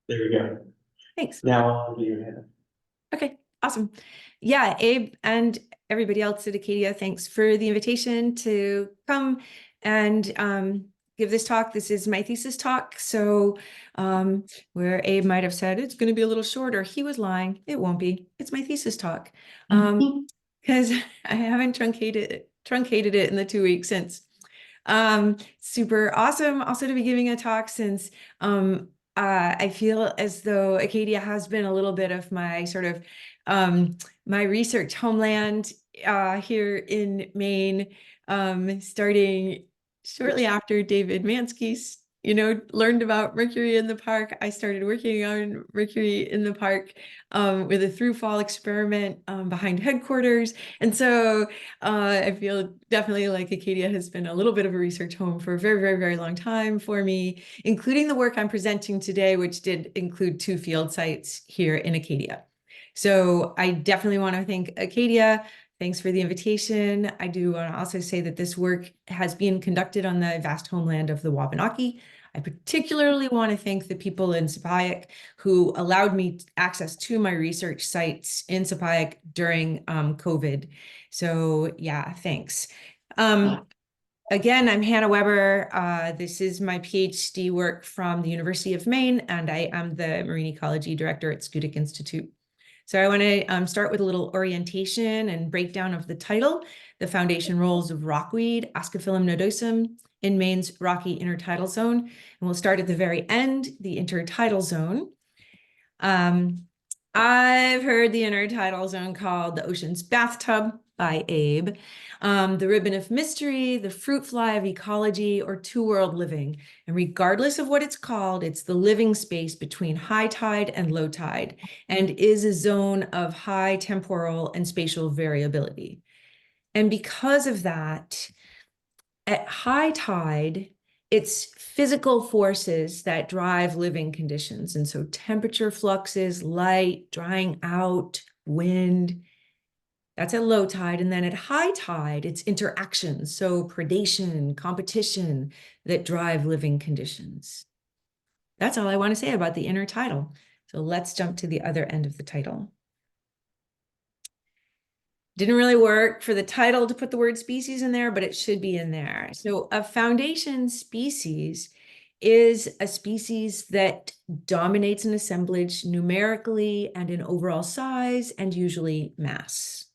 There we go. Thanks. Now I'll give you a hand. Okay, awesome. Yeah, Abe and everybody else at Acadia, thanks for the invitation to come and give this talk. This is my thesis talk. So where Abe might have said it's going to be a little shorter, he was lying. It won't be. It's my thesis talk. Because I haven't truncated it in the 2 weeks since. Super awesome also to be giving a talk since I feel as though Acadia has been a little bit of my sort of my research homeland here in Maine, starting shortly after David Mansky, learned about Mercury in the Park. I started working on Mercury in the Park with a through fall experiment behind headquarters. And so I feel definitely like Acadia has been a little bit of a research home for a very, very, very long time for me, including the work I'm presenting today, which did include 2 field sites here in Acadia. So I definitely want to thank Acadia. Thanks for the invitation. I do want to also say that this work has been conducted on the vast homeland of the Wabanaki. I particularly want to thank the people in Sapayak who allowed me access to my research sites in Sapayak during COVID. So yeah, thanks. Again, I'm Hannah Weber. This is my PhD work from the University of Maine, and I am the Marine Ecology Director at Schoodic Institute. So I want to start with a little orientation and breakdown of the title, The Foundation Roles of Rockweed, Ascophyllum nodosum, in Maine's rocky intertidal zone. And we'll start at the very end, the intertidal zone. I've heard the intertidal zone called the ocean's bathtub by Abe, the ribbon of mystery, the fruit fly of ecology, or two-world living. And regardless of what it's called, it's the living space between high tide and low tide, and is a zone of high temporal and spatial variability. And because of that, at high tide, it's physical forces that drive living conditions. And so temperature fluxes, light, drying out, wind, that's at low tide. And then at high tide, it's interactions. So predation, competition that drive living conditions. That's all I want to say about the intertidal. So let's jump to the other end of the title. Didn't really work for the title to put the word species in there, but it should be in there. So a foundation species is a species that dominates an assemblage numerically and in overall size and usually mass.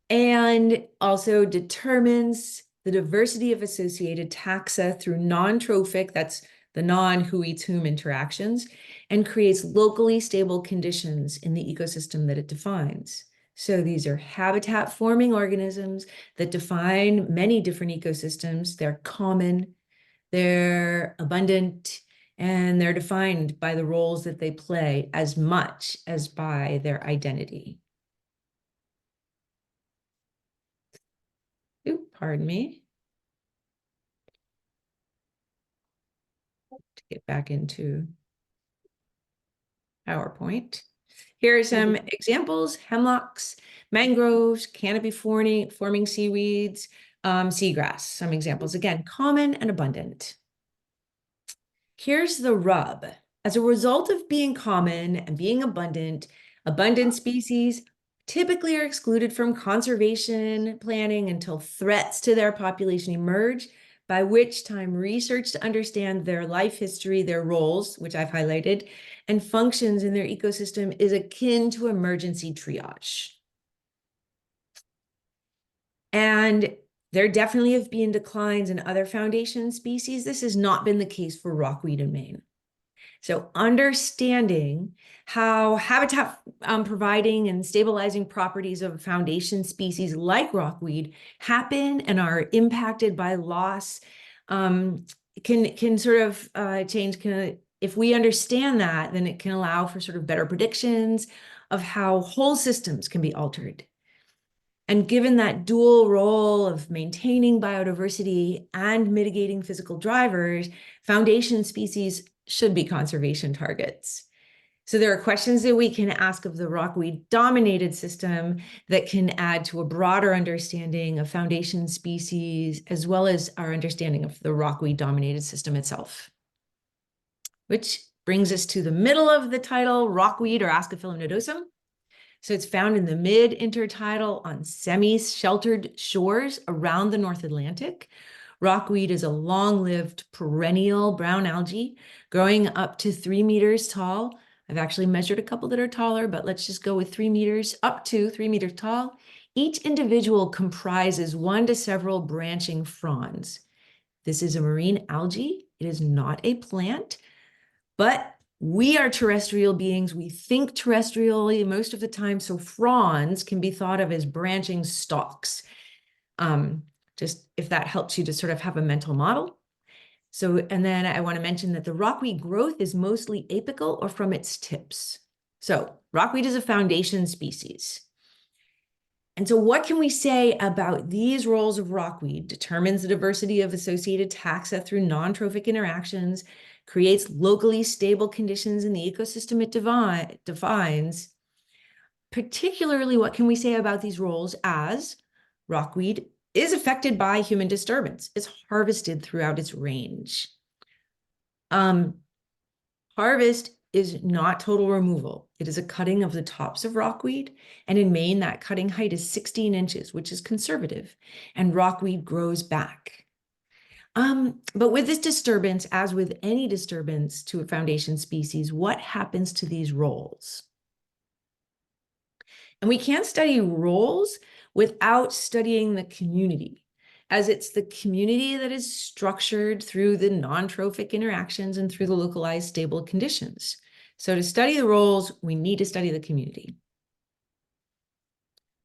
And also determines the diversity of associated taxa through non-trophic, that's the non-who eats whom interactions, and creates locally stable conditions in the ecosystem that it defines. So these are habitat-forming organisms that define many different ecosystems. They're common, they're abundant, and they're defined by the roles that they play as much as by their identity. Ooh, pardon me. To get back into PowerPoint. Here are some examples: hemlocks, mangroves, canopy forming seaweeds, seagrass. Some examples, again, common and abundant. Here's the rub. As a result of being common and being abundant species typically are excluded from conservation planning until threats to their population emerge, by which time research to understand their life history, their roles, which I've highlighted, and functions in their ecosystem is akin to emergency triage. And there definitely have been declines in other foundation species. This has not been the case for rockweed in Maine. So understanding how habitat providing and stabilizing properties of foundation species like rockweed happen and are impacted by loss can sort of change. If we understand that, then it can allow for sort of better predictions of how whole systems can be altered. And given that dual role of maintaining biodiversity and mitigating physical drivers, foundation species should be conservation targets. So there are questions that we can ask of the rockweed-dominated system that can add to a broader understanding of foundation species, as well as our understanding of the rockweed-dominated system itself. Which brings us to the middle of the title, rockweed or Ascophyllum nodosum. So it's found in the mid-intertidal on semi-sheltered shores around the North Atlantic. Rockweed is a long-lived perennial brown algae growing up to 3 meters tall. I've actually measured a couple that are taller, but let's just go with 3 meters, up to 3 meters tall. Each individual comprises 1 to several branching fronds. This is a marine algae. It is not a plant, but we are terrestrial beings. We think terrestrially most of the time, so fronds can be thought of as branching stalks. Just if that helps you to sort of have a mental model. So, and then I want to mention that the rockweed growth is mostly apical or from its tips. So rockweed is a foundation species. And so what can we say about these roles of rockweed? Determines the diversity of associated taxa through non-trophic interactions, creates locally stable conditions in the ecosystem it defines. Particularly, what can we say about these roles as rockweed is affected by human disturbance. It's harvested throughout its range. Harvest is not total removal. It is a cutting of the tops of rockweed. And in Maine, that cutting height is 16 inches, which is conservative, and rockweed grows back. But with this disturbance, as with any disturbance to a foundation species, what happens to these roles? And we can't study roles without studying the community, as it's the community that is structured through the non-trophic interactions and through the localized stable conditions. So to study the roles, we need to study the community.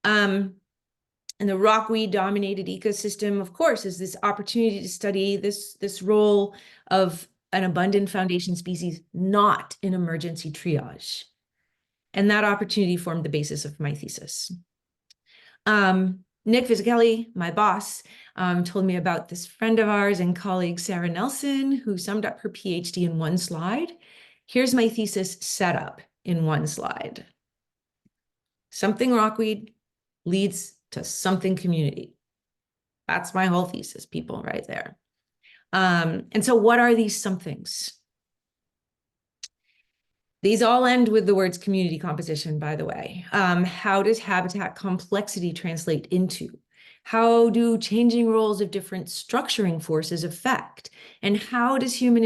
And the rockweed-dominated ecosystem, of course, is this opportunity to study this role of an abundant foundation species, not in emergency triage. And that opportunity formed the basis of my thesis. Nick Vizzelli, my boss, told me about this friend of ours and colleague, Sarah Nelson, who summed up her PhD in 1 slide. Here's my thesis set up in 1 slide. Something rockweed leads to something community. That's my whole thesis, people, right there. And so what are these somethings? These all end with the words community composition, by the way. How does habitat complexity translate into? How do changing roles of different structuring forces affect? And how does human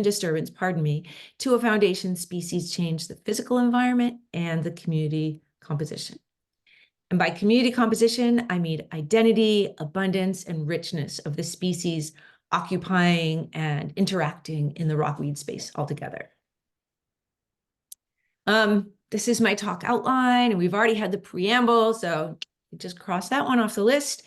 disturbance, to a foundation species change the physical environment and the community composition? And by community composition, I mean identity, abundance, and richness of the species occupying and interacting in the rockweed space altogether. This is my talk outline, and we've already had the preamble, so just cross that one off the list.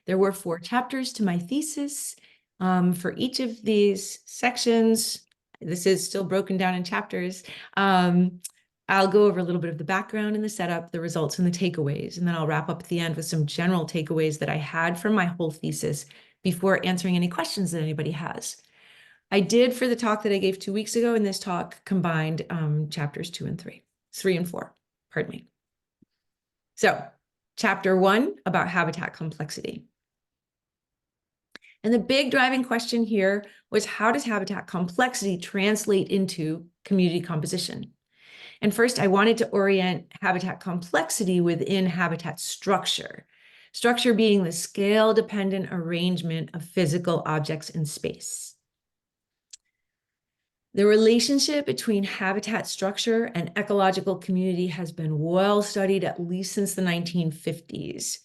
There were 4 chapters to my thesis. For each of these sections, this is still broken down in chapters. I'll go over a little bit of the background and the setup, the results and the takeaways, and then I'll wrap up at the end with some general takeaways that I had from my whole thesis before answering any questions that anybody has. I did, for the talk that I gave 2 weeks ago, in this talk combined chapters 3 and 4, pardon me. So chapter 1 about habitat complexity. And the big driving question here was, how does habitat complexity translate into community composition? And first, I wanted to orient habitat complexity within habitat structure. Structure being the scale-dependent arrangement of physical objects in space. The relationship between habitat structure and ecological community has been well studied at least since the 1950s,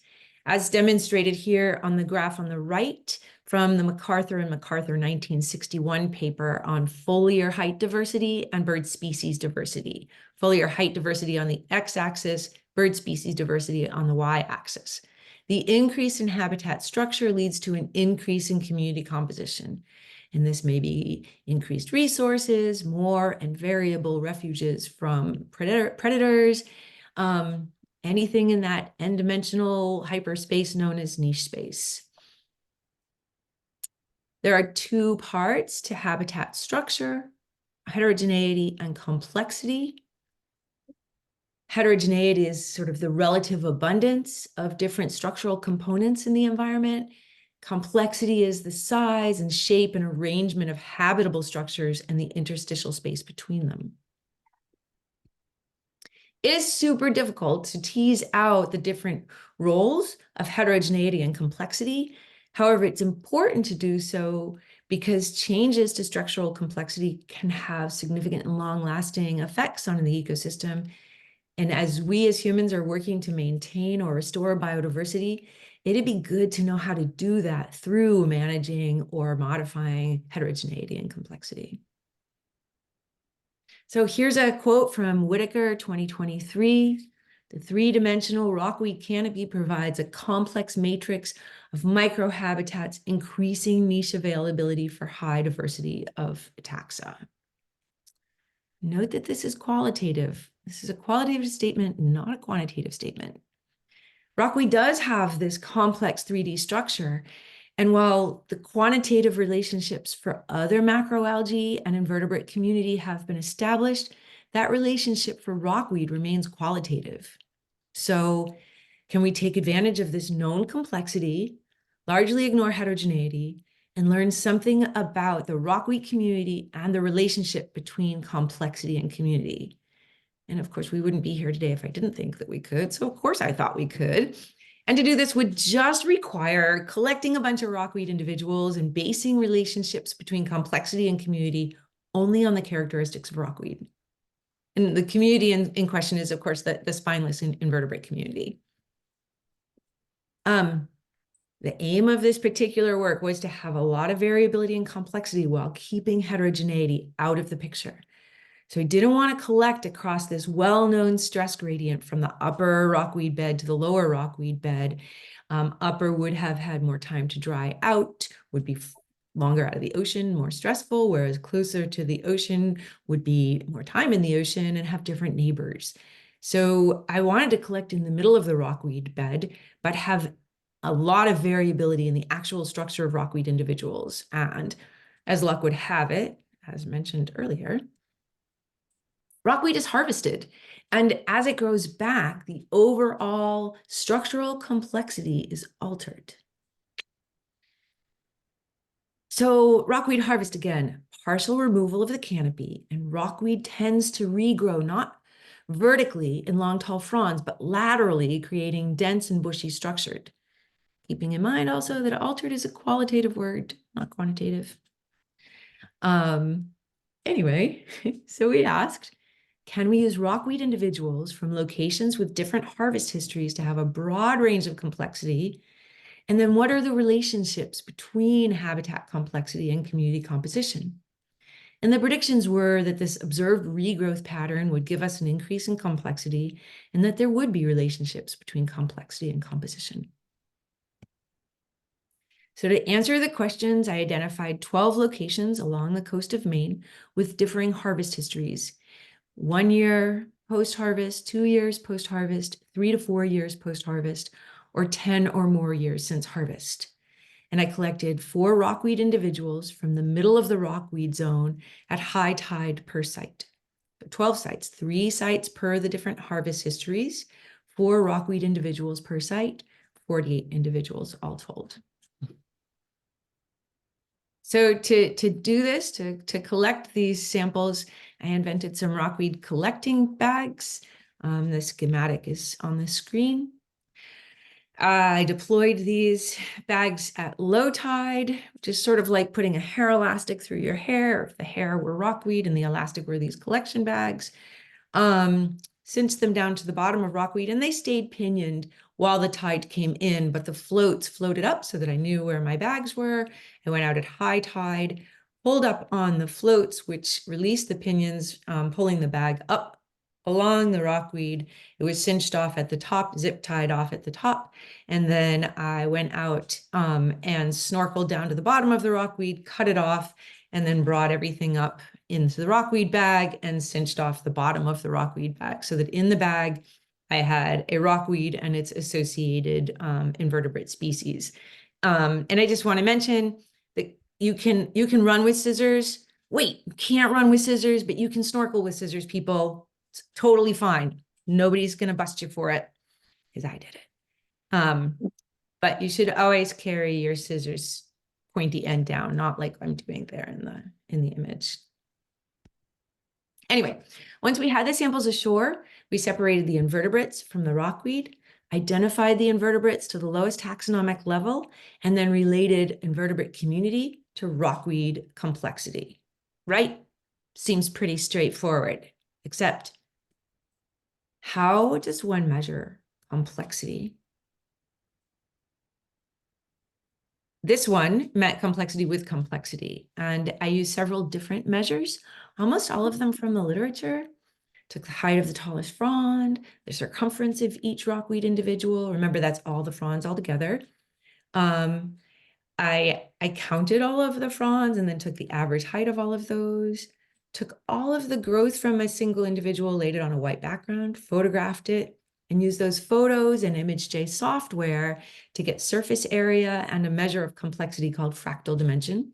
as demonstrated here on the graph on the right from the MacArthur and MacArthur 1961 paper on foliar height diversity and bird species diversity. Foliar height diversity on the x-axis, bird species diversity on the y-axis. The increase in habitat structure leads to an increase in community composition. And this may be increased resources, more and variable refuges from predators, anything in that n-dimensional hyperspace known as niche space. There are 2 parts to habitat structure. heterogeneity and complexity. Heterogeneity is sort of the relative abundance of different structural components in the environment. Complexity is the size and shape and arrangement of habitable structures and the interstitial space between them. It is super difficult to tease out the different roles of heterogeneity and complexity. However, it's important to do so because changes to structural complexity can have significant and long-lasting effects on the ecosystem. And as we as humans are working to maintain or restore biodiversity, it'd be good to know how to do that through managing or modifying heterogeneity and complexity. So here's a quote from Whitaker, 2023. The three-dimensional rockweed canopy provides a complex matrix of microhabitats, increasing niche availability for high diversity of taxa. Note that this is qualitative. This is a qualitative statement, not a quantitative statement. Rockweed does have this complex 3D structure, and while the quantitative relationships for other macroalgae and invertebrate community have been established, that relationship for rockweed remains qualitative. So can we take advantage of this known complexity, largely ignore heterogeneity, and learn something about the rockweed community and the relationship between complexity and community? And of course, we wouldn't be here today if I didn't think that we could. So of course I thought we could. And to do this would just require collecting a bunch of rockweed individuals and basing relationships between complexity and community only on the characteristics of rockweed. And the community in question is, of course, the spineless invertebrate community. The aim of this particular work was to have a lot of variability and complexity while keeping heterogeneity out of the picture. So we didn't want to collect across this well-known stress gradient from the upper rockweed bed to the lower rockweed bed. Upper would have had more time to dry out, would be longer out of the ocean, more stressful, whereas closer to the ocean would be more time in the ocean and have different neighbors. So I wanted to collect in the middle of the rockweed bed, but have a lot of variability in the actual structure of rockweed individuals. And as luck would have it, as mentioned earlier, rockweed is harvested, and as it grows back, the overall structural complexity is altered. So rockweed harvest again, partial removal of the canopy, and rockweed tends to regrow not vertically in long, tall fronds, but laterally, creating dense and bushy structured. Keeping in mind also that altered is a qualitative word, not quantitative. Anyway, so we asked, can we use rockweed individuals from locations with different harvest histories to have a broad range of complexity? And then what are the relationships between habitat complexity and community composition? And the predictions were that this observed regrowth pattern would give us an increase in complexity and that there would be relationships between complexity and composition. So to answer the questions, I identified 12 locations along the coast of Maine with differing harvest histories. 1 year post-harvest, 2 years post-harvest, 3 to 4 years post-harvest, or 10 or more years since harvest. And I collected 4 rockweed individuals from the middle of the rockweed zone at high tide per site. 12 sites, 3 sites per the different harvest histories, 4 rockweed individuals per site, 48 individuals all told. So to do this, to collect these samples, I invented some rockweed collecting bags. The schematic is on the screen. I deployed these bags at low tide, which is sort of like putting a hair elastic through your hair. If the hair were rockweed and the elastic were these collection bags. Cinched them down to the bottom of rockweed, and they stayed pinioned while the tide came in, but the floats floated up so that I knew where my bags were. I went out at high tide, pulled up on the floats, which released the pinions, pulling the bag up along the rockweed. It was cinched off at the top, zip tied off at the top. And then I went out and snorkeled down to the bottom of the rockweed, cut it off, and then brought everything up into the rockweed bag and cinched off the bottom of the rockweed bag so that in the bag, I had a rockweed and its associated invertebrate species. And I just want to mention that you can run with scissors. Wait, you can't run with scissors, but you can snorkel with scissors, people. It's totally fine. Nobody's going to bust you for it because I did it. But you should always carry your scissors pointy end down, not like I'm doing there in the image. Anyway, once we had the samples ashore, we separated the invertebrates from the rockweed, identified the invertebrates to the lowest taxonomic level, and then related invertebrate community to rockweed complexity. Right? Seems pretty straightforward, except how does one measure complexity? This one met complexity with complexity, and I used several different measures, almost all of them from the literature. Took the height of the tallest frond, the circumference of each rockweed individual. Remember, that's all the fronds all together. I counted all of the fronds and then took the average height of all of those, took all of the growth from a single individual, laid it on a white background, photographed it, and used those photos and ImageJ software to get surface area and a measure of complexity called fractal dimension.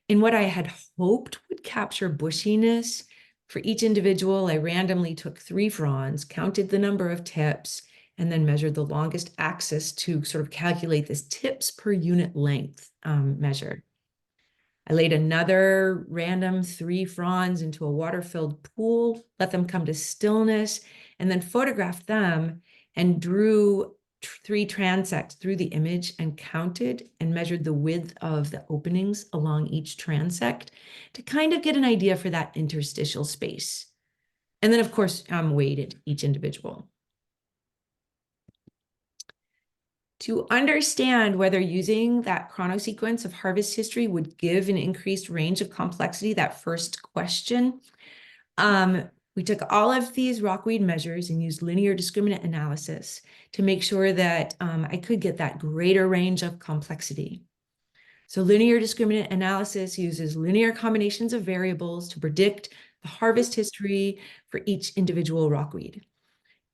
In what I had hoped would capture bushiness, for each individual, I randomly took 3 fronds, counted the number of tips, and then measured the longest axis to sort of calculate this tips per unit length measure. I laid another random 3 fronds into a water-filled pool, let them come to stillness, and then photographed them and drew 3 transects through the image and counted and measured the width of the openings along each transect to kind of get an idea for that interstitial space. And then, of course, weighted each individual. To understand whether using that chronosequence of harvest history would give an increased range of complexity, that first question, we took all of these rockweed measures and used linear discriminant analysis to make sure that I could get that greater range of complexity. So linear discriminant analysis uses linear combinations of variables to predict the harvest history for each individual rockweed.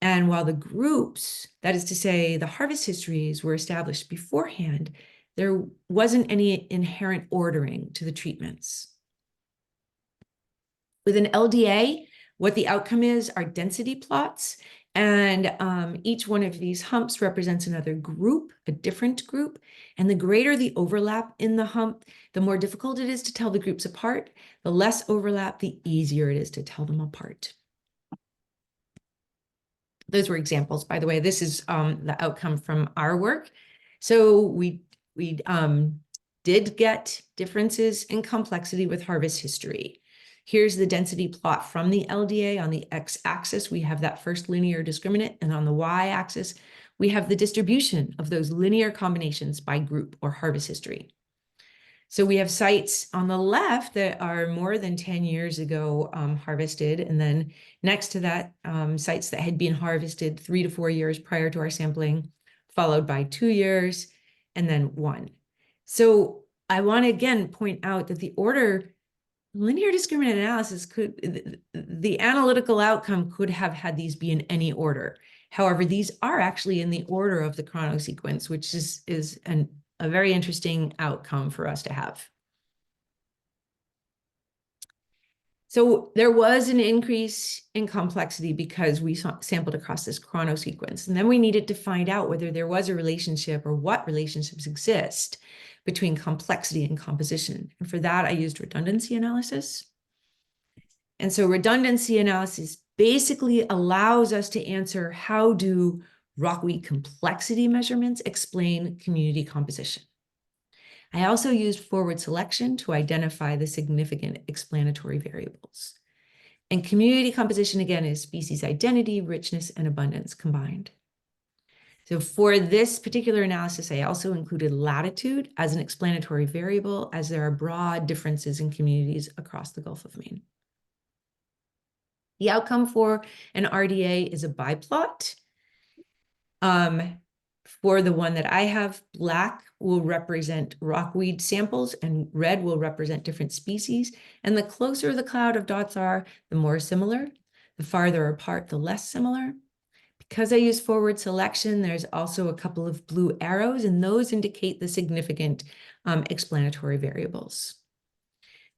And while the groups, that is to say, the harvest histories were established beforehand, there wasn't any inherent ordering to the treatments. With an LDA, what the outcome is are density plots, and each one of these humps represents another group, a different group, and the greater the overlap in the hump, the more difficult it is to tell the groups apart. The less overlap, the easier it is to tell them apart. Those were examples, by the way. This is the outcome from our work. So we did get differences in complexity with harvest history. Here's the density plot from the LDA. On the x-axis, we have that first linear discriminant, and on the y-axis, we have the distribution of those linear combinations by group or harvest history. So we have sites on the left that are more than 10 years ago harvested, and then next to that, sites that had been harvested 3 to 4 years prior to our sampling, followed by 2 years, and then 1. So I want to again point out that the order linear discriminant analysis could, the analytical outcome could have had these be in any order. However, these are actually in the order of the chronosequence, which is a very interesting outcome for us to have. So there was an increase in complexity because we sampled across this chronosequence. And then we needed to find out whether there was a relationship or what relationships exist between complexity and composition. And for that, I used redundancy analysis. And so redundancy analysis basically allows us to answer, how do rockweed complexity measurements explain community composition? I also used forward selection to identify the significant explanatory variables. And community composition, again, is species identity, richness, and abundance combined. So for this particular analysis, I also included latitude as an explanatory variable, as there are broad differences in communities across the Gulf of Maine. The outcome for an RDA is a biplot. For the one that I have, black will represent rockweed samples and red will represent different species. And the closer the cloud of dots are, the more similar. The farther apart, the less similar. Because I use forward selection, there's also a couple of blue arrows, and those indicate the significant explanatory variables.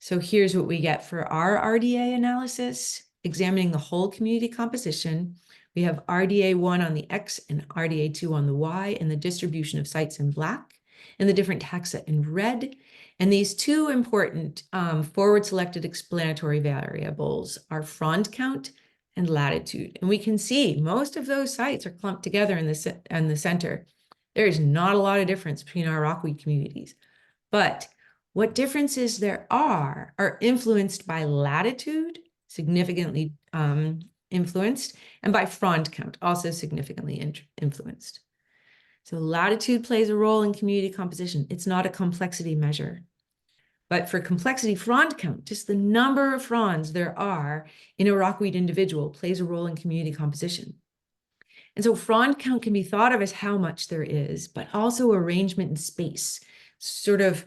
So here's what we get for our RDA analysis, examining the whole community composition. We have RDA1 on the X and RDA2 on the Y, and the distribution of sites in black, and the different taxa in red. And these two important forward selected explanatory variables are frond count and latitude. And we can see most of those sites are clumped together in the center. There is not a lot of difference between our rockweed communities, but what differences there are influenced by latitude, significantly influenced, and by frond count, also significantly influenced. So latitude plays a role in community composition. It's not a complexity measure. But for complexity, frond count, just the number of fronds there are in a rockweed individual, plays a role in community composition. And so frond count can be thought of as how much there is, but also arrangement in space, sort of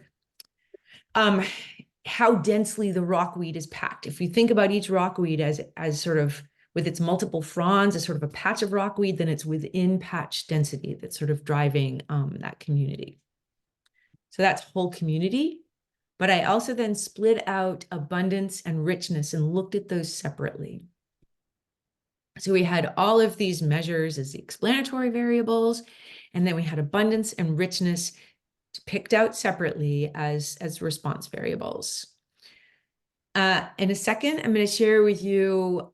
how densely the rockweed is packed. If you think about each rockweed as sort of with its multiple fronds as sort of a patch of rockweed, then it's within patch density that's sort of driving that community. So that's whole community. But I also then split out abundance and richness and looked at those separately. So we had all of these measures as the explanatory variables, and then we had abundance and richness picked out separately as response variables. In a second, I'm going to share with you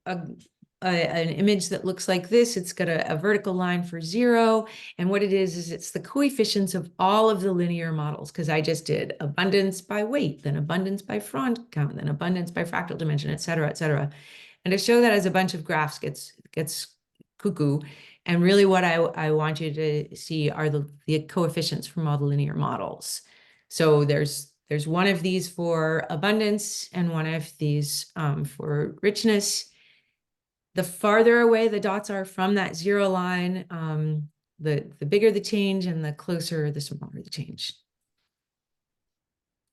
an image that looks like this. It's got a vertical line for 0. And what it is it's the coefficients of all of the linear models, because I just did abundance by weight, then abundance by frond count, then abundance by fractal dimension, et cetera, et cetera. And to show that as a bunch of graphs gets cuckoo. And really what I want you to see are the coefficients from all the linear models. So there's one of these for abundance and one of these for richness. The farther away the dots are from that 0 line, the bigger the change, and the closer, the smaller the change.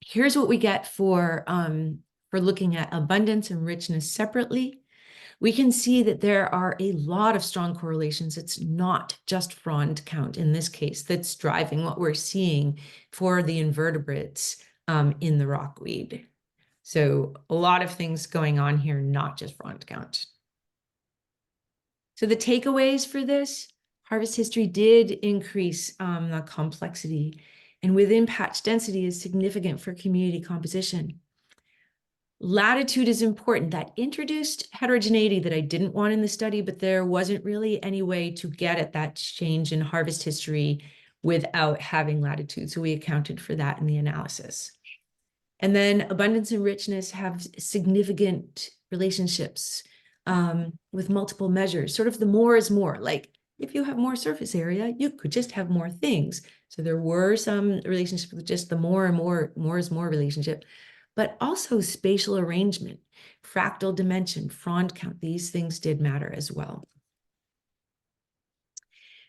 Here's what we get for looking at abundance and richness separately. We can see that there are a lot of strong correlations. It's not just frond count in this case that's driving what we're seeing for the invertebrates in the rockweed. So a lot of things going on here, not just frond count. So the takeaways for this, harvest history did increase the complexity, and within patch density is significant for community composition. Latitude is important. That introduced heterogeneity that I didn't want in the study, but there wasn't really any way to get at that change in harvest history without having latitude. So we accounted for that in the analysis. And then abundance and richness have significant relationships with multiple measures. Sort of the more is more. Like if you have more surface area, you could just have more things. So there were some relationships with just the more and more is more relationship, but also spatial arrangement, fractal dimension, frond count. These things did matter as well.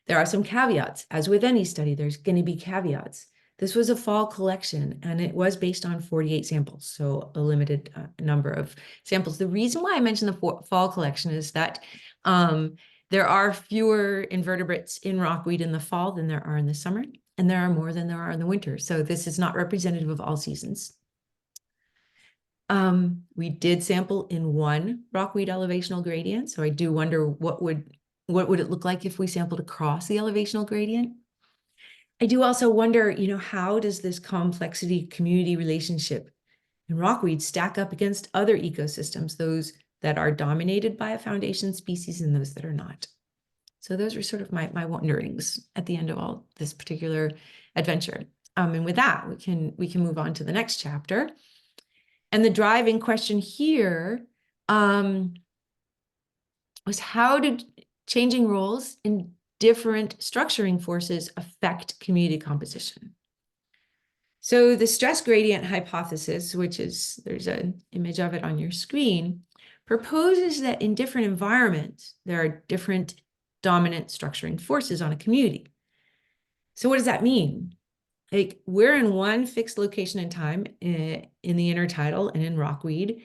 There are some caveats. As with any study, there's going to be caveats. This was a fall collection, and it was based on 48 samples, so a limited number of samples. The reason why I mentioned the fall collection is that there are fewer invertebrates in rockweed in the fall than there are in the summer, and there are more than there are in the winter. So this is not representative of all seasons. We did sample in one rockweed elevational gradient, so I do wonder what would it look like if we sampled across the elevational gradient. I do also wonder, how does this complexity community relationship in rockweed stack up against other ecosystems, those that are dominated by a foundation species and those that are not? So those are sort of my wonderings at the end of all this particular adventure. And with that, we can move on to the next chapter. And the driving question here was, how did changing roles in different structuring forces affect community composition? So the stress gradient hypothesis, which is, there's an image of it on your screen, proposes that in different environments, there are different dominant structuring forces on a community. So what does that mean? Like, we're in one fixed location in time in the intertidal and in rockweed.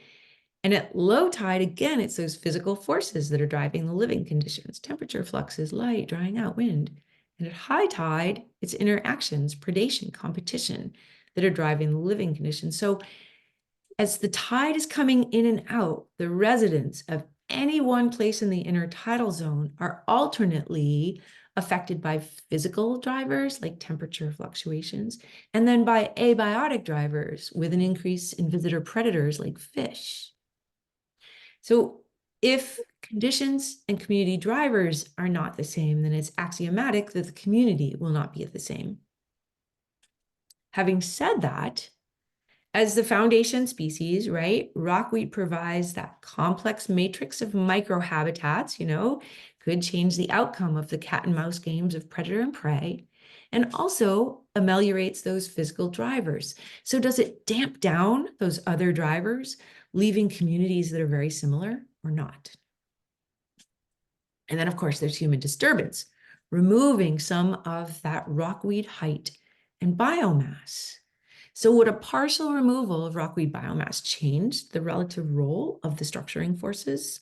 And at low tide, again, it's those physical forces that are driving the living conditions: temperature, fluxes, light, drying out, wind. And at high tide, it's interactions, predation, competition that are driving the living conditions. So As the tide is coming in and out, the residents of any one place in the intertidal zone are alternately affected by physical drivers like temperature fluctuations, and then by abiotic drivers with an increase in visitor predators like fish. So if conditions and community drivers are not the same, then it's axiomatic that the community will not be the same. Having said that, as the foundation species, right, rockweed provides that complex matrix of microhabitats, could change the outcome of the cat and mouse games of predator and prey, and also ameliorates those physical drivers. So does it damp down those other drivers, leaving communities that are very similar or not? And then, of course, there's human disturbance, removing some of that rockweed height and biomass. So would a partial removal of rockweed biomass change the relative role of the structuring forces?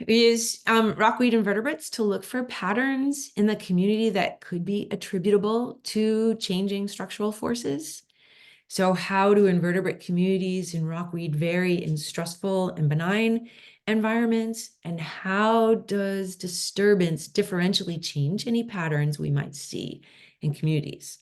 We use rockweed invertebrates to look for patterns in the community that could be attributable to changing structural forces. So how do invertebrate communities in rockweed vary in stressful and benign environments? And how does disturbance differentially change any patterns we might see in communities?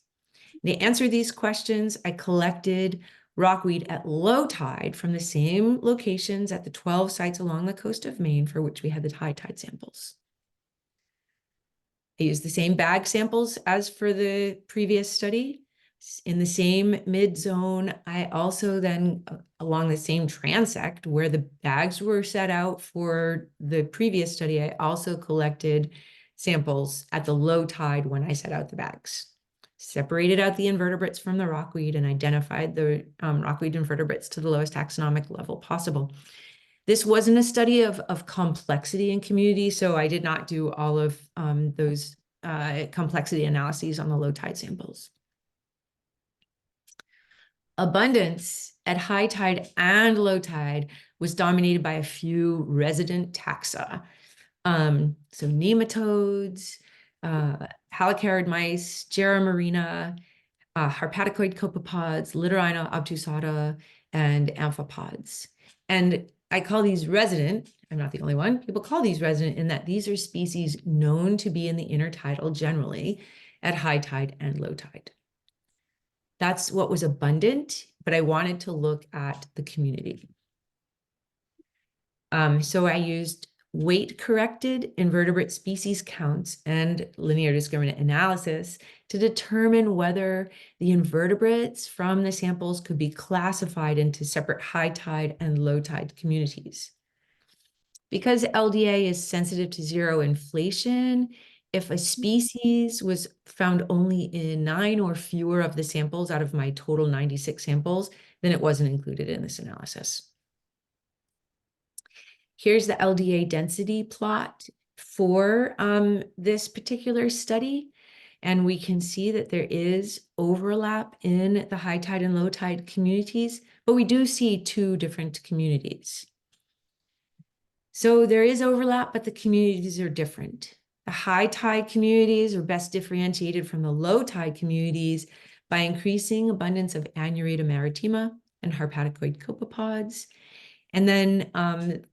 To answer these questions, I collected rockweed at low tide from the same locations at the 12 sites along the coast of Maine for which we had the high tide samples. I used the same bag samples as for the previous study. In the same mid-zone, I also then, along the same transect where the bags were set out for the previous study, I also collected samples at the low tide when I set out the bags. Separated out the invertebrates from the rockweed and identified the rockweed invertebrates to the lowest taxonomic level possible. This wasn't a study of complexity in community, so I did not do all of those complexity analyses on the low tide samples. Abundance at high tide and low tide was dominated by a few resident taxa. So nematodes, halicarod mice, Geramarina, harpaticoid copepods, Littorina obtusata, and amphipods. And I call these resident, I'm not the only one, people call these resident in that these are species known to be in the intertidal generally at high tide and low tide. That's what was abundant, but I wanted to look at the community. So I used weight-corrected invertebrate species counts and linear discriminant analysis to determine whether the invertebrates from the samples could be classified into separate high tide and low tide communities. Because LDA is sensitive to zero inflation, if a species was found only in 9 or fewer of the samples out of my total 96 samples, then it wasn't included in this analysis. Here's the LDA density plot for this particular study. And we can see that there is overlap in the high tide and low tide communities, but we do see 2 different communities. So there is overlap, but the communities are different. The high tide communities are best differentiated from the low tide communities by increasing abundance of Anureta maritima and harpaticoid copepods. And then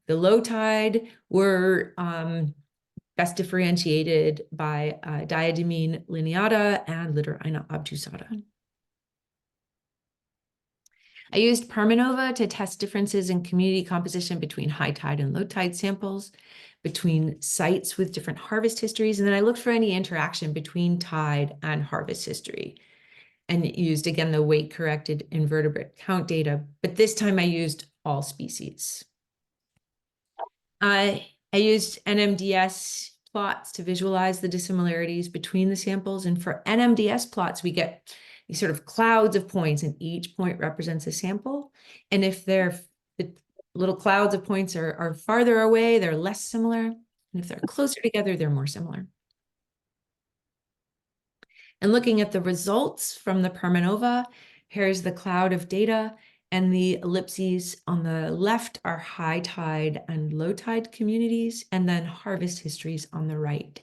the low tide were best differentiated by diadymene lineata and Littorina obtusata. I used Permanova to test differences in community composition between high tide and low tide samples, between sites with different harvest histories, and then I looked for any interaction between tide and harvest history, and used, again, the weight-corrected invertebrate count data, but this time I used all species. I used NMDS plots to visualize the dissimilarities between the samples, and for NMDS plots, we get these sort of clouds of points, and each point represents a sample. And if the little clouds of points are farther away, they're less similar. And if they're closer together, they're more similar. And looking at the results from the Permanova, here's the cloud of data, and the ellipses on the left are high tide and low tide communities, and then harvest histories on the right.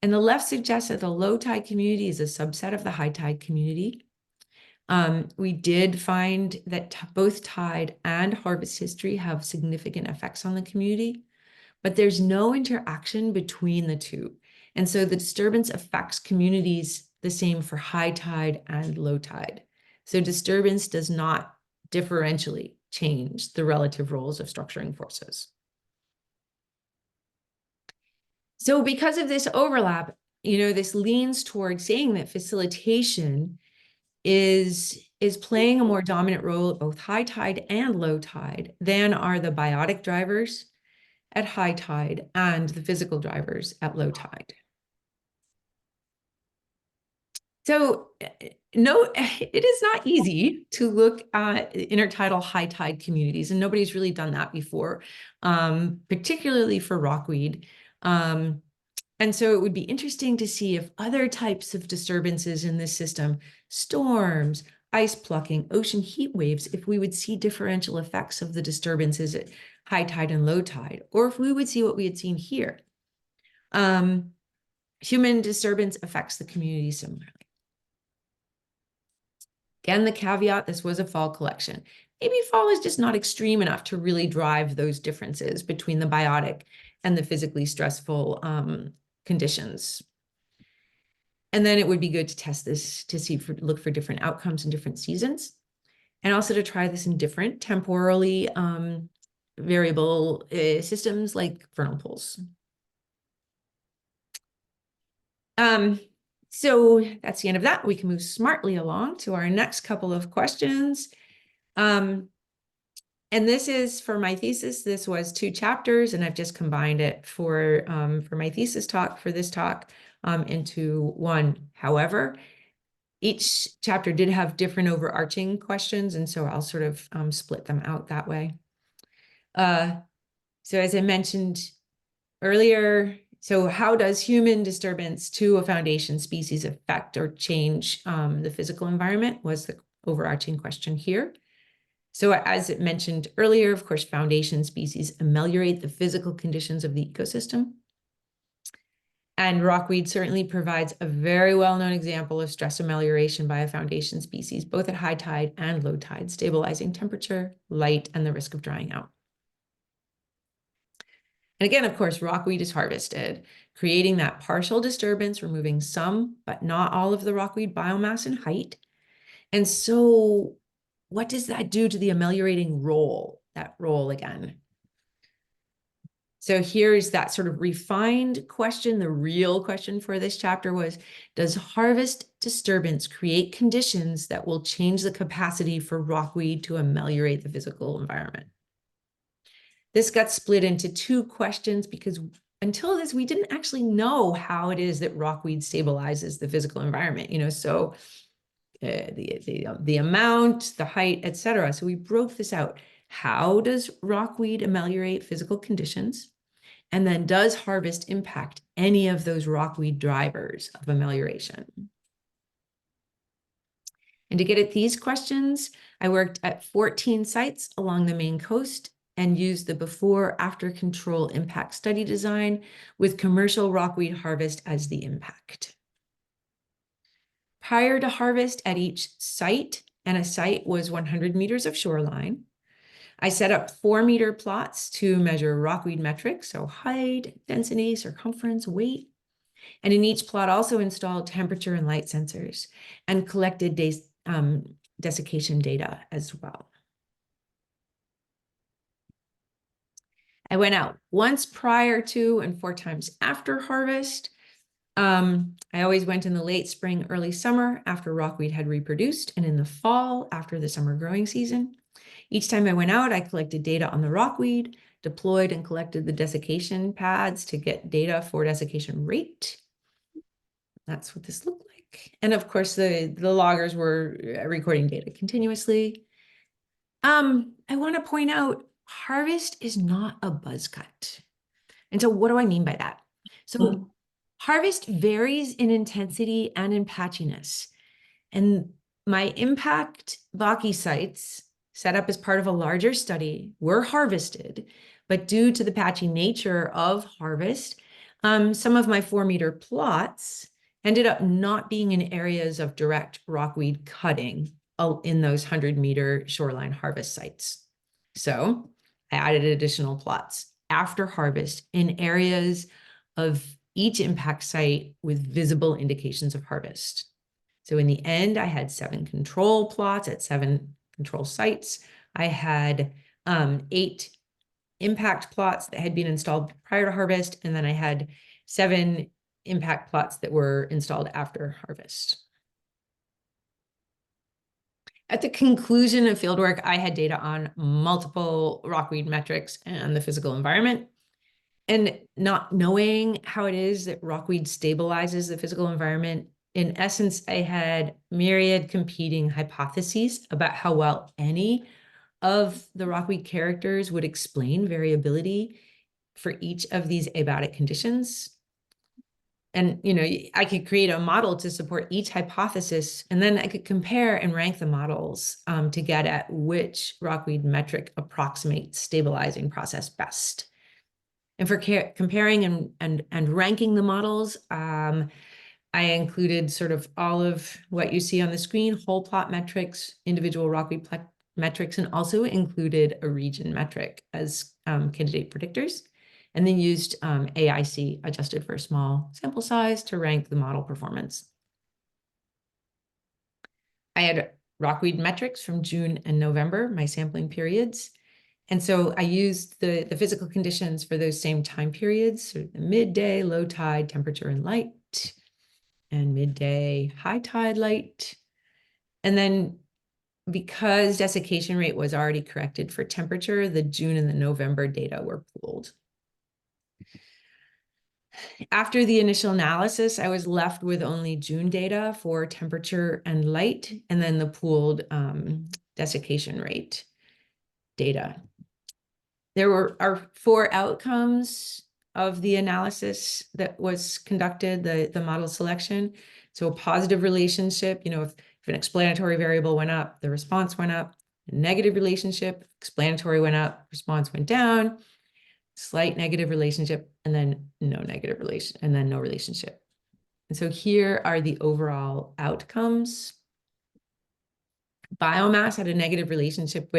And the left suggests that the low tide community is a subset of the high tide community. We did find that both tide and harvest history have significant effects on the community, but there's no interaction between the two. And so the disturbance affects communities the same for high tide and low tide. So disturbance does not differentially change the relative roles of structuring forces. So because of this overlap, this leans towards saying that facilitation is playing a more dominant role at both high tide and low tide than are the biotic drivers at high tide and the physical drivers at low tide. So no, it is not easy to look at intertidal high tide communities, and nobody's really done that before, particularly for rockweed. And so it would be interesting to see if other types of disturbances in this system, storms, ice plucking, ocean heat waves, if we would see differential effects of the disturbances at high tide and low tide, or if we would see what we had seen here. Human disturbance affects the community similarly. Again, the caveat, this was a fall collection. Maybe fall is just not extreme enough to really drive those differences between the biotic and the physically stressful conditions. And then it would be good to test this to look for different outcomes in different seasons, and also to try this in different temporally variable systems like vernal pools. So that's the end of that. We can move smartly along to our next couple of questions. And this is for my thesis. This was 2 chapters, and I've just combined it for my thesis talk, for this talk, into one. However, each chapter did have different overarching questions, and so I'll sort of split them out that way. So as I mentioned earlier, so how does human disturbance to a foundation species affect or change the physical environment was the overarching question here. So as it mentioned earlier, of course, foundation species ameliorate the physical conditions of the ecosystem. And rockweed certainly provides a very well-known example of stress amelioration by a foundation species, both at high tide and low tide, stabilizing temperature, light, and the risk of drying out. And again, of course, rockweed is harvested, creating that partial disturbance, removing some, but not all of the rockweed biomass and height. And so what does that do to the ameliorating role, that role again? So here's that sort of refined question. The real question for this chapter was, does harvest disturbance create conditions that will change the capacity for rockweed to ameliorate the physical environment? This got split into 2 questions because until this, we didn't actually know how it is that rockweed stabilizes the physical environment, so the amount, the height, etc. So we broke this out. How does rockweed ameliorate physical conditions? And then does harvest impact any of those rockweed drivers of amelioration? And to get at these questions, I worked at 14 sites along the Maine coast and used the before-after control impact study design with commercial rockweed harvest as the impact. Prior to harvest at each site, and a site was 100 meters of shoreline, I set up 4-meter plots to measure rockweed metrics, so height, density, circumference, weight. And in each plot also installed temperature and light sensors and collected desiccation data as well. I went out once prior to and 4 times after harvest. I always went in the late spring, early summer after rockweed had reproduced, and in the fall after the summer growing season. Each time I went out, I collected data on the rockweed, deployed and collected the desiccation pads to get data for desiccation rate. That's what this looked like. And of course, the loggers were recording data continuously. I want to point out, harvest is not a buzz cut. And so what do I mean by that? So harvest varies in intensity and in patchiness. And my impact Baki sites set up as part of a larger study were harvested, but due to the patchy nature of harvest, some of my 4-meter plots ended up not being in areas of direct rockweed cutting. in those 100-meter shoreline harvest sites. So I added additional plots after harvest in areas of each impact site with visible indications of harvest. So in the end, I had 7 control plots at 7 control sites. I had 8 impact plots that had been installed prior to harvest, and then I had 7 impact plots that were installed after harvest. At the conclusion of fieldwork, I had data on multiple rockweed metrics and the physical environment. And not knowing how it is that rockweed stabilizes the physical environment, in essence, I had myriad competing hypotheses about how well any of the rockweed characters would explain variability for each of these abiotic conditions. And, I could create a model to support each hypothesis, and then I could compare and rank the models to get at which rockweed metric approximates stabilizing process best. And for comparing and ranking the models, I included sort of all of what you see on the screen, whole plot metrics, individual rockweed metrics, and also included a region metric as candidate predictors, and then used AIC, adjusted for a small sample size, to rank the model performance. I had rockweed metrics from June and November, my sampling periods. And so I used the physical conditions for those same time periods, so the midday, low tide, temperature, and light, and midday, high tide, light. And then because desiccation rate was already corrected for temperature, the June and the November data were pooled. After the initial analysis, I was left with only June data for temperature and light, and then the pooled desiccation rate data. There are 4 outcomes of the analysis that was conducted, the model selection. So a positive relationship, if an explanatory variable went up, the response went up. A negative relationship, explanatory went up, response went down. Slight negative relationship, and then no negative relation, and then no relationship. And so here are the overall outcomes. Biomass had a negative relationship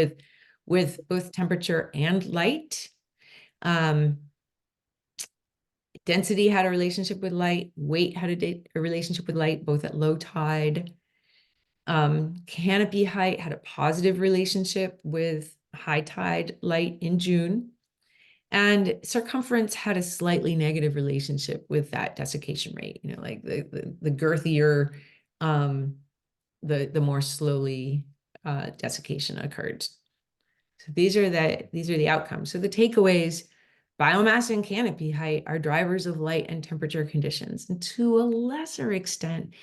with both temperature and light. Density had a relationship with light. Weight had a relationship with light, both at low tide. Canopy height had a positive relationship with high tide light in June. And circumference had a slightly negative relationship with that desiccation rate. Like the girthier, the more slowly desiccation occurred. So these are the outcomes. So the takeaways: biomass and canopy height are drivers of light and temperature conditions, and to a lesser extent,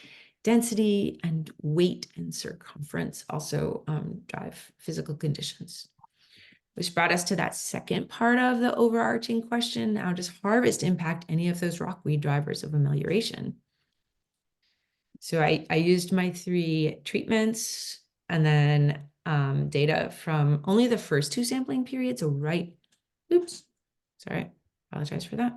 density and weight and circumference also drive physical conditions. Which brought us to that second part of the overarching question: how does harvest impact any of those rockweed drivers of amelioration? So I used my 3 treatments, and then data from only the first 2 sampling periods. So apologize for that.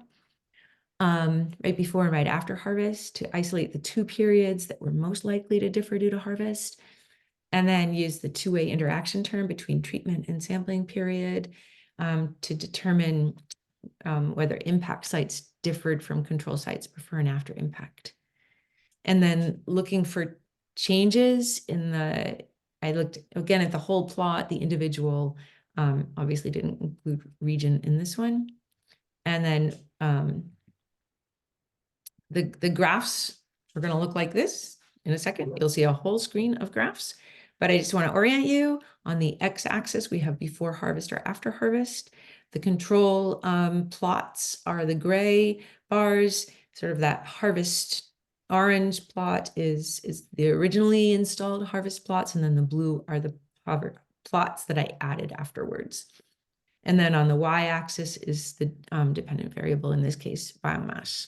Right before and right after harvest, to isolate the 2 periods that were most likely to differ due to harvest. And then use the 2-way interaction term between treatment and sampling period to determine whether impact sites differed from control sites before and after impact. And then looking for changes I looked again at the whole plot, the individual, obviously didn't include region in this one. And then the graphs are going to look like this. In a second, you'll see a whole screen of graphs. But I just want to orient you. On the x-axis, we have before harvest or after harvest. The control plots are the gray bars. Sort of that harvest orange plot is the originally installed harvest plots, and then the blue are the plots that I added afterwards. And then on the y-axis is the dependent variable, in this case, biomass.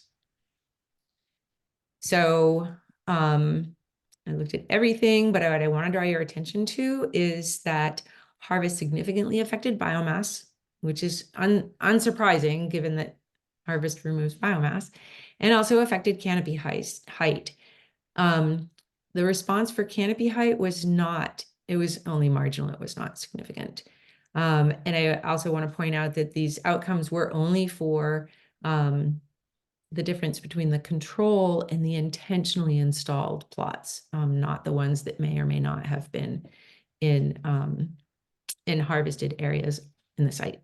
So I looked at everything, but what I want to draw your attention to is that harvest significantly affected biomass, which is unsurprising given that harvest removes biomass, and also affected canopy height. The response for canopy height was not, it was only marginal, it was not significant. And I also want to point out that these outcomes were only for the difference between the control and the intentionally installed plots, not the ones that may or may not have been in harvested areas in the site.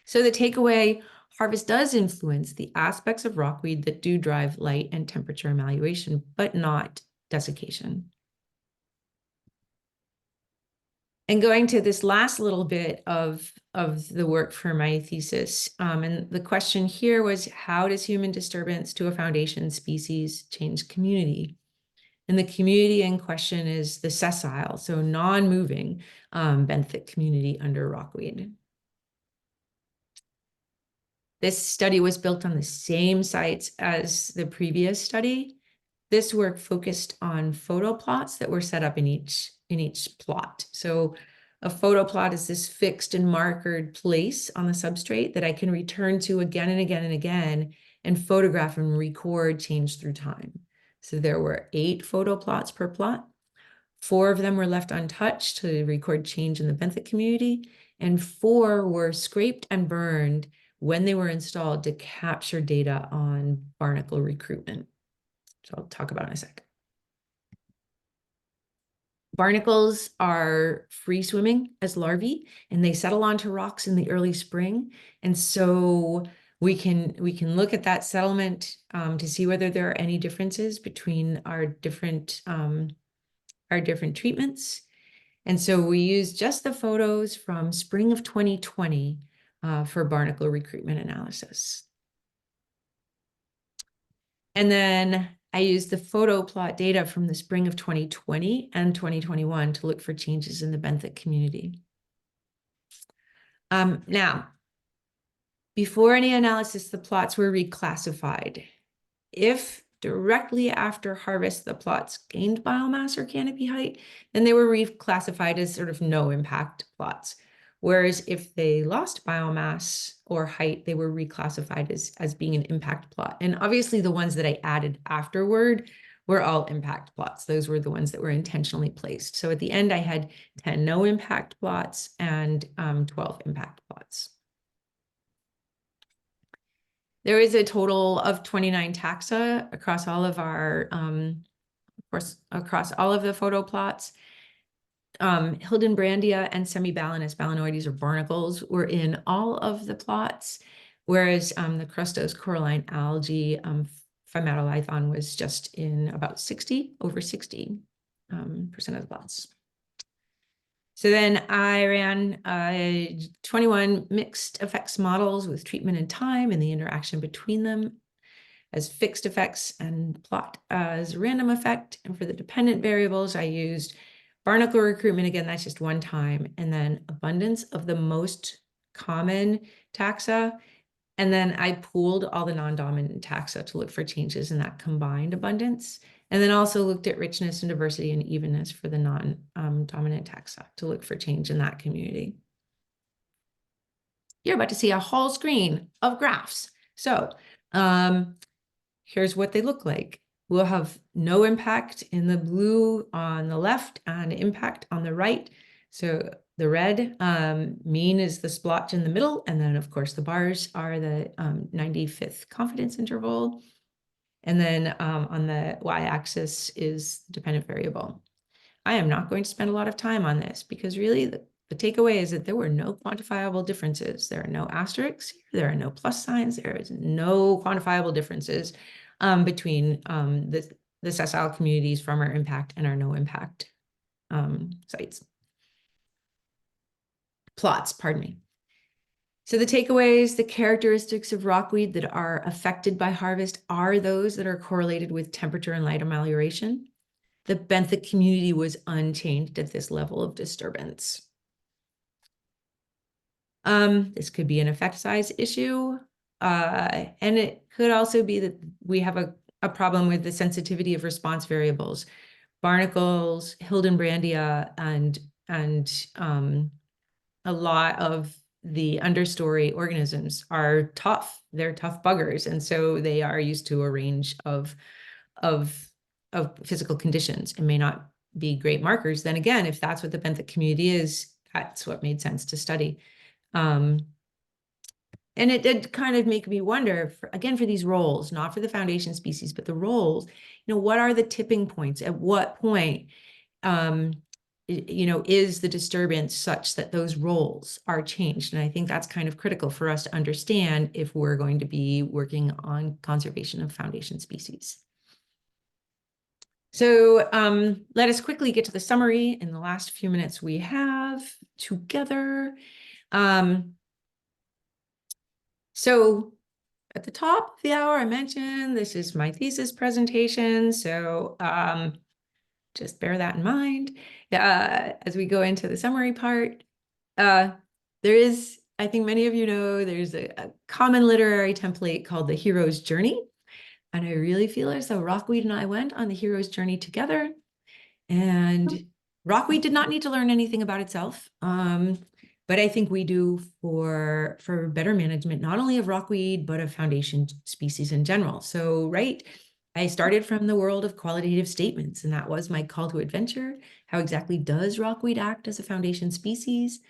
So the takeaway, harvest does influence the aspects of rockweed that do drive light and temperature evaluation, but not desiccation. And going to this last little bit of the work for my thesis, and the question here was, how does human disturbance to a foundation species change community? And the community in question is the sessile, so non-moving benthic community under rockweed. This study was built on the same sites as the previous study. This work focused on photo plots that were set up in each plot. So a photo plot is this fixed and markered place on the substrate that I can return to again and again and again and photograph and record change through time. So there were 8 photo plots per plot. 4 of them were left untouched to record change in the benthic community, and 4 were scraped and burned when they were installed to capture data on barnacle recruitment, which I'll talk about in a sec. Barnacles are free swimming as larvae, and they settle onto rocks in the early spring. And so we can look at that settlement to see whether there are any differences between our different treatments. And so we used just the photos from spring of 2020 for barnacle recruitment analysis. And then I used the photo plot data from the spring of 2020 and 2021 to look for changes in the benthic community. Now, before any analysis, the plots were reclassified. If directly after harvest the plots gained biomass or canopy height, then they were reclassified as sort of no impact plots. Whereas if they lost biomass or height, they were reclassified as being an impact plot. And obviously the ones that I added afterward were all impact plots. Those were the ones that were intentionally placed. So at the end, I had 10 no impact plots and 12 impact plots. There is a total of 29 taxa across all of our, of course, across all of the photo plots. Hildenbrandia and semibalanus balanoides or barnacles were in all of the plots, whereas the crustose coralline algae, Phymatolithon, was just in about over 60% of the plots. So then I ran 21 mixed effects models with treatment and time and the interaction between them as fixed effects and plot as random effect. And for the dependent variables, I used barnacle recruitment. Again, that's just one time. And then abundance of the most common taxa. And then I pooled all the non-dominant taxa to look for changes in that combined abundance. And then also looked at richness and diversity and evenness for the non-dominant taxa to look for change in that community. You're about to see a whole screen of graphs. So here's what they look like. We'll have no impact in the blue on the left and impact on the right. So the red mean is the splotch in the middle. And then of course the bars are the 95th confidence interval. And then on the y-axis is the dependent variable. I am not going to spend a lot of time on this because really the takeaway is that there were no quantifiable differences. There are no asterisks, there are no plus signs, there is no quantifiable differences between the sessile communities from our impact and our no impact sites. Plots, pardon me. So the takeaways, the characteristics of rockweed that are affected by harvest are those that are correlated with temperature and light amelioration. The benthic community was unchanged at this level of disturbance. This could be an effect size issue. And it could also be that we have a problem with the sensitivity of response variables. Barnacles, Hildenbrandia, and a lot of the understory organisms are tough. They're tough buggers. And so they are used to a range of of physical conditions and may not be great markers, then again, if that's what the benthic community is, that's what made sense to study. And it did kind of make me wonder, again, for these roles, not for the foundation species, but the roles, what are the tipping points? At what point, is the disturbance such that those roles are changed? And I think that's kind of critical for us to understand if we're going to be working on conservation of foundation species. So let us quickly get to the summary in the last few minutes we have together. So at the top of the hour, I mentioned this is my thesis presentation. So just bear that in mind as we go into the summary part. There is, I think many of you know, there's a common literary template called the hero's journey. And I really feel as though Rockweed and I went on the hero's journey together. And Rockweed did not need to learn anything about itself. But I think we do for better management, not only of rockweed, but of foundation species in general. So, right, I started from the world of qualitative statements, and that was my call to adventure. How exactly does rockweed act as a foundation species?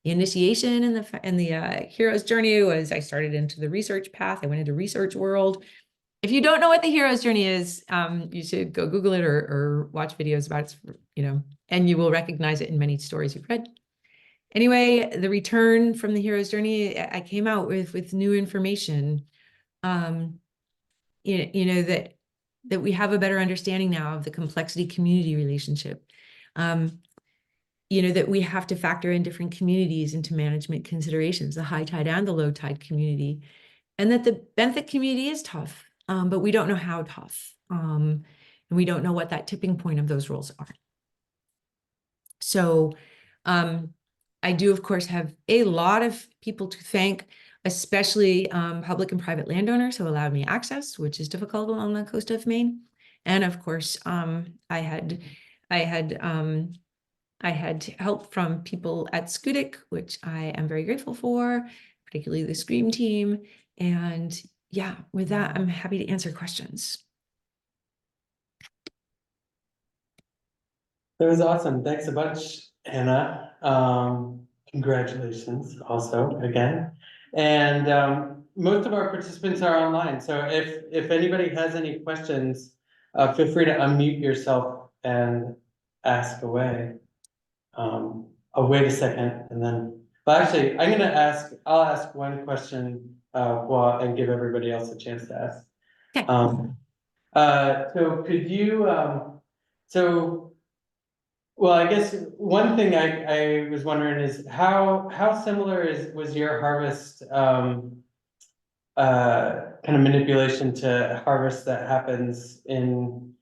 The initiation in the hero's journey was I started into the research path. I went into research world. If you don't know what the hero's journey is, you should go Google it or watch videos about it, and you will recognize it in many stories you've read. Anyway, the return from the hero's journey, I came out with new information, that we have a better understanding now of the complexity community relationship, that we have to factor in different communities into management considerations, the high tide and the low tide community, and that the benthic community is tough, but we don't know how tough, and we don't know what that tipping point of those roles are. So I do, of course, have a lot of people to thank, especially public and private landowners who allowed me access, which is difficult along the coast of Maine. And of course, I had help from people at Schoodic, which I am very grateful for, particularly the Scream team. And yeah, with that, I'm happy to answer questions. That was awesome. Thanks a bunch, Hannah. Congratulations also again. And most of our participants are online. So if anybody has any questions, feel free to unmute yourself and ask away. I'll wait a second and then, well, actually, I'll ask one question and give everybody else a chance to ask. Okay. So could you, well, I guess one thing I was wondering is how similar was your harvest kind of manipulation to harvest that happens in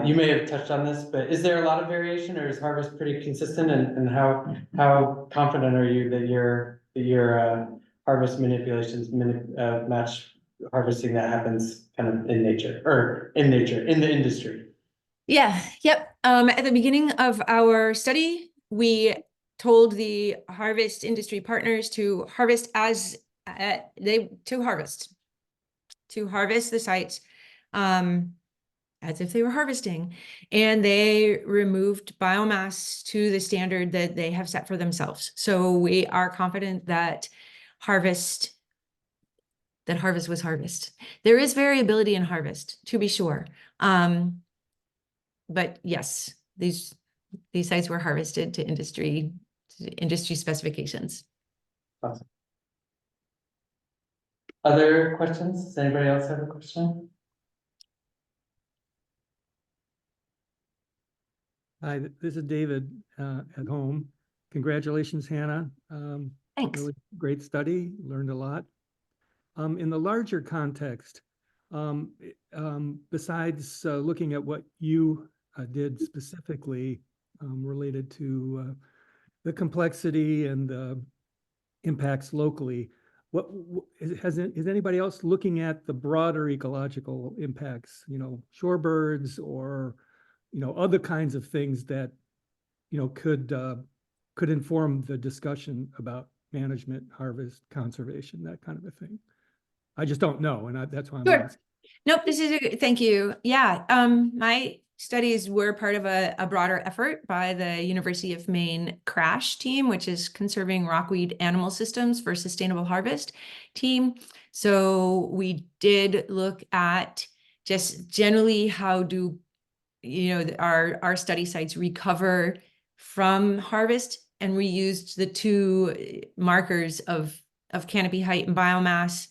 you may have touched on this, but is there a lot of variation, or is harvest pretty consistent? And how confident are you that your harvest manipulations match harvesting that happens kind of in nature or in the industry? Yeah, yep. At the beginning of our study, we told the harvest industry partners to harvest to harvest the sites as if they were harvesting, and they removed biomass to the standard that they have set for themselves. So we are confident that harvest was harvest. There is variability in harvest, to be sure. But yes, these sites were harvested to industry specifications. Awesome. Other questions? Does anybody else have a question? Hi, this is David at home. Congratulations, Hannah. Thanks. Really great study, learned a lot. In the larger context, besides looking at what you did specifically related to the complexity and the impacts locally, is anybody else looking at the broader ecological impacts, shorebirds or other kinds of things that could inform the discussion about management, harvest, conservation, that kind of a thing? I just don't know, and that's why I'm Sure. asking. Nope, thank you. Yeah, my studies were part of a broader effort by the University of Maine CRASH team, which is Conserving Rockweed Animal Systems for Sustainable Harvest team. So we did look at just generally how do, our study sites recover from harvest, and we used the two markers of canopy height and biomass.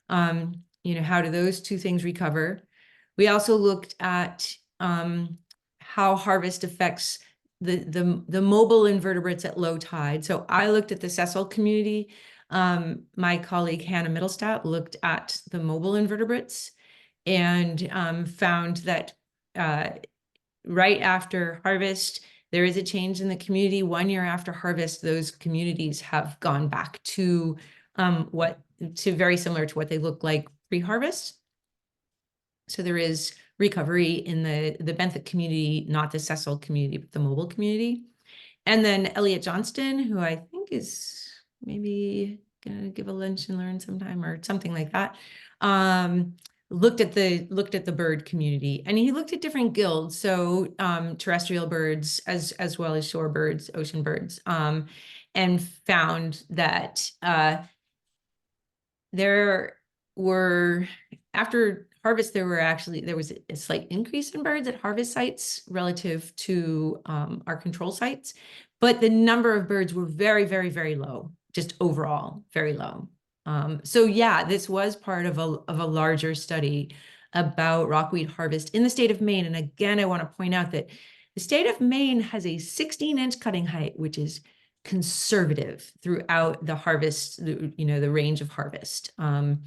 How do those two things recover? We also looked at how harvest affects the mobile invertebrates at low tide. So I looked at the sessile community. My colleague Hannah Middlestat looked at the mobile invertebrates and found that right after harvest, there is a change in the community. 1 year after harvest, those communities have gone back to very similar to what they look like pre-harvest. So there is recovery in the benthic community, not the sessile community, but the mobile community. And then Elliot Johnston, who I think is maybe gonna give a lunch and learn sometime or something like that, looked at the bird community, and he looked at different guilds, so terrestrial birds as well as shore birds, ocean birds, and found that there were, after harvest, there was a slight increase in birds at harvest sites relative to our control sites, but the number of birds were very, very, very low, just overall very low. So yeah, this was part of a larger study about rockweed harvest in the state of Maine. And again, I want to point out that the state of Maine has a 16-inch cutting height, which is conservative throughout the harvest, the range of harvest. And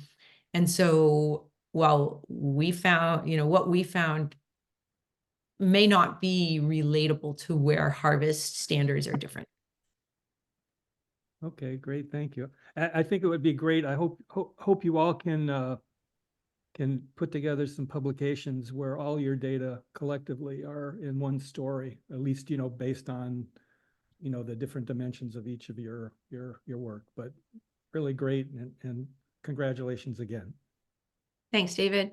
so while we found, what we found may not be relatable to where harvest standards are different. Okay, great, thank you. I think it would be great. I hope you all can put together some publications where all your data collectively are in one story, at least, based on, the different dimensions of each of your work. But really great, and congratulations again. Thanks, David.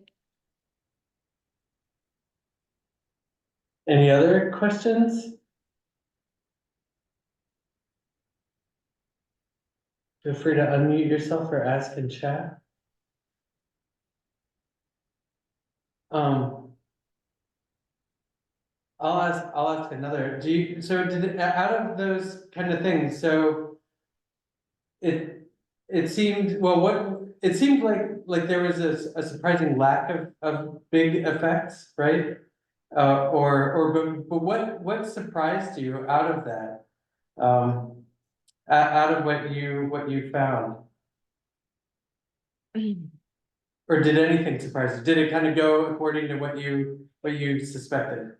Any other questions? Feel free to unmute yourself or ask in chat. I'll ask another. Out of those kind of things, so it seemed, it seemed like there was a surprising lack of big effects, right? But what surprised you out of that? Out of what you found? Or did anything surprise you? Did it kind of go according to what you suspected?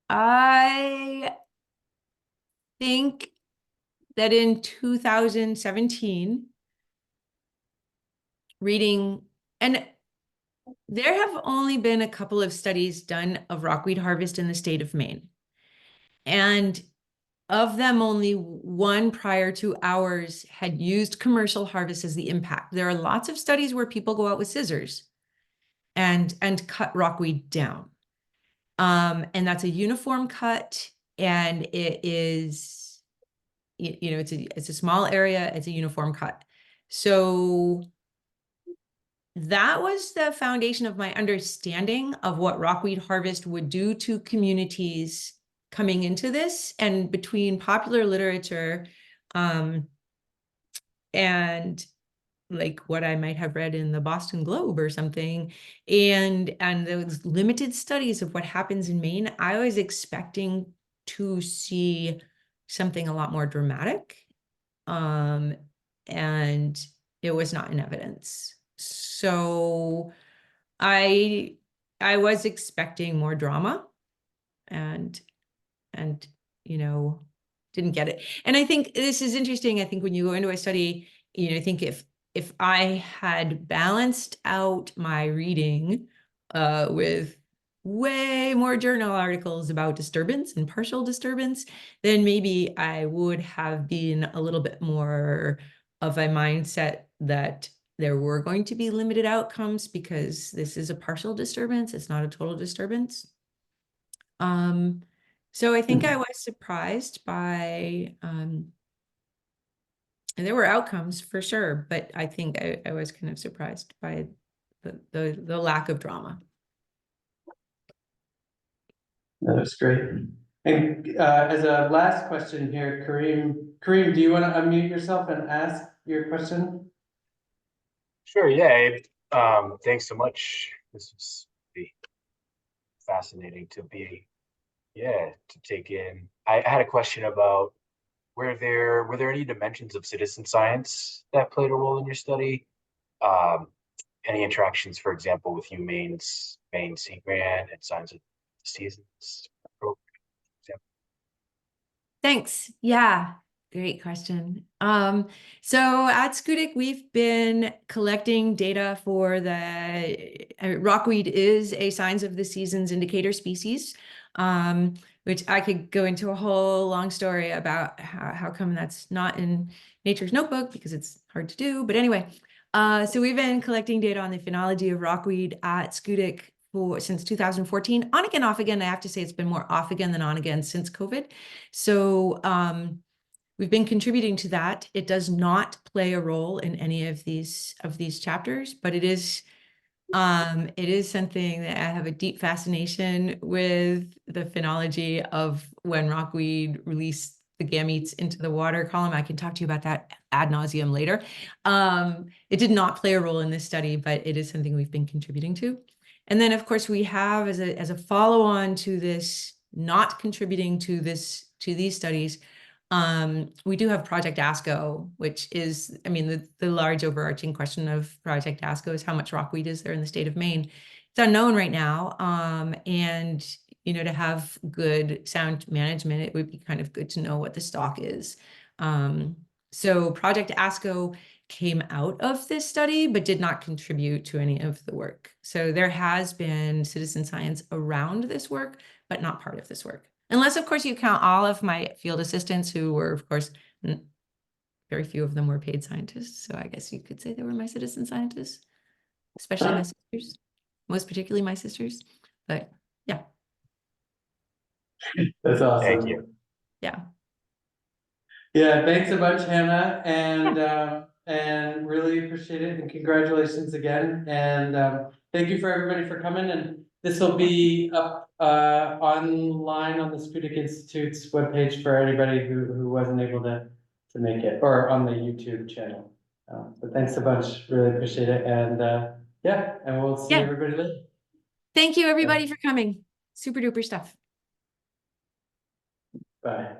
I think that in 2017, reading, and there have only been a couple of studies done of rockweed harvest in the state of Maine. And of them, only one prior to ours had used commercial harvest as the impact. There are lots of studies where people go out with scissors and cut rockweed down. And that's a uniform cut, and it is, it's a small area, it's a uniform cut. So that was the foundation of my understanding of what rockweed harvest would do to communities coming into this, and between popular literature and like what I might have read in the Boston Globe or something, and those limited studies of what happens in Maine, I was expecting to see something a lot more dramatic, and it was not in evidence. So I was expecting more drama, and didn't get it. And I think this is interesting. I think when you go into a study, I think if I had balanced out my reading with way more journal articles about disturbance and partial disturbance, then maybe I would have been a little bit more of a mindset that there were going to be limited outcomes because this is a partial disturbance, it's not a total disturbance. So I think I was surprised by, and there were outcomes for sure, but I think I was kind of surprised by the lack of drama. That was great. And as a last question here, Kareem, do you want to unmute yourself and ask your question? Sure, yeah, Abe. Thanks so much. This was pretty fascinating to take in. I had a question about were there any dimensions of citizen science that played a role in your study? Um, any interactions, for example, with UMaine's Maine Sea Grant and Signs of the Seasons program, for example? Thanks. Yeah, great question. So at Schoodic, we've been collecting data for the rockweed is a signs of the seasons indicator species, which I could go into a whole long story about how come that's not in Nature's Notebook because it's hard to do. But anyway, so we've been collecting data on the phenology of rockweed at Schoodic since 2014, on again, off again. I have to say it's been more off again than on again since COVID. So we've been contributing to that. It does not play a role in any of these chapters, but it is something that I have a deep fascination with the phenology of when rockweed release the gametes into the water column. I can talk to you about that ad nauseum later. It did not play a role in this study, but it is something we've been contributing to. And then, of course, we have as a follow-on to this, not contributing to these studies, we do have Project ASCO, which is, I mean, the large overarching question of Project ASCO is how much rockweed is there in the state of Maine? It's unknown right now, and to have good sound management, it would be kind of good to know what the stock is. So Project ASCO came out of this study, but did not contribute to any of the work. So there has been citizen science around this work, but not part of this work. Unless, of course, you count all of my field assistants who were, of course, very few of them were paid scientists. So I guess you could say they were my citizen scientists, especially my sisters, most particularly my sisters. But yeah. That's awesome. Thank you. Yeah. Yeah, thanks a bunch, Hannah, and really appreciate it, and congratulations again, and thank you for everybody for coming, and this will be up online on the Schoodic Institute's webpage for anybody who wasn't able to make it, or on the YouTube channel. But thanks a bunch, really appreciate it, and yeah, and we'll see everybody later. Thank you, everybody, for coming. Super duper stuff. Bye.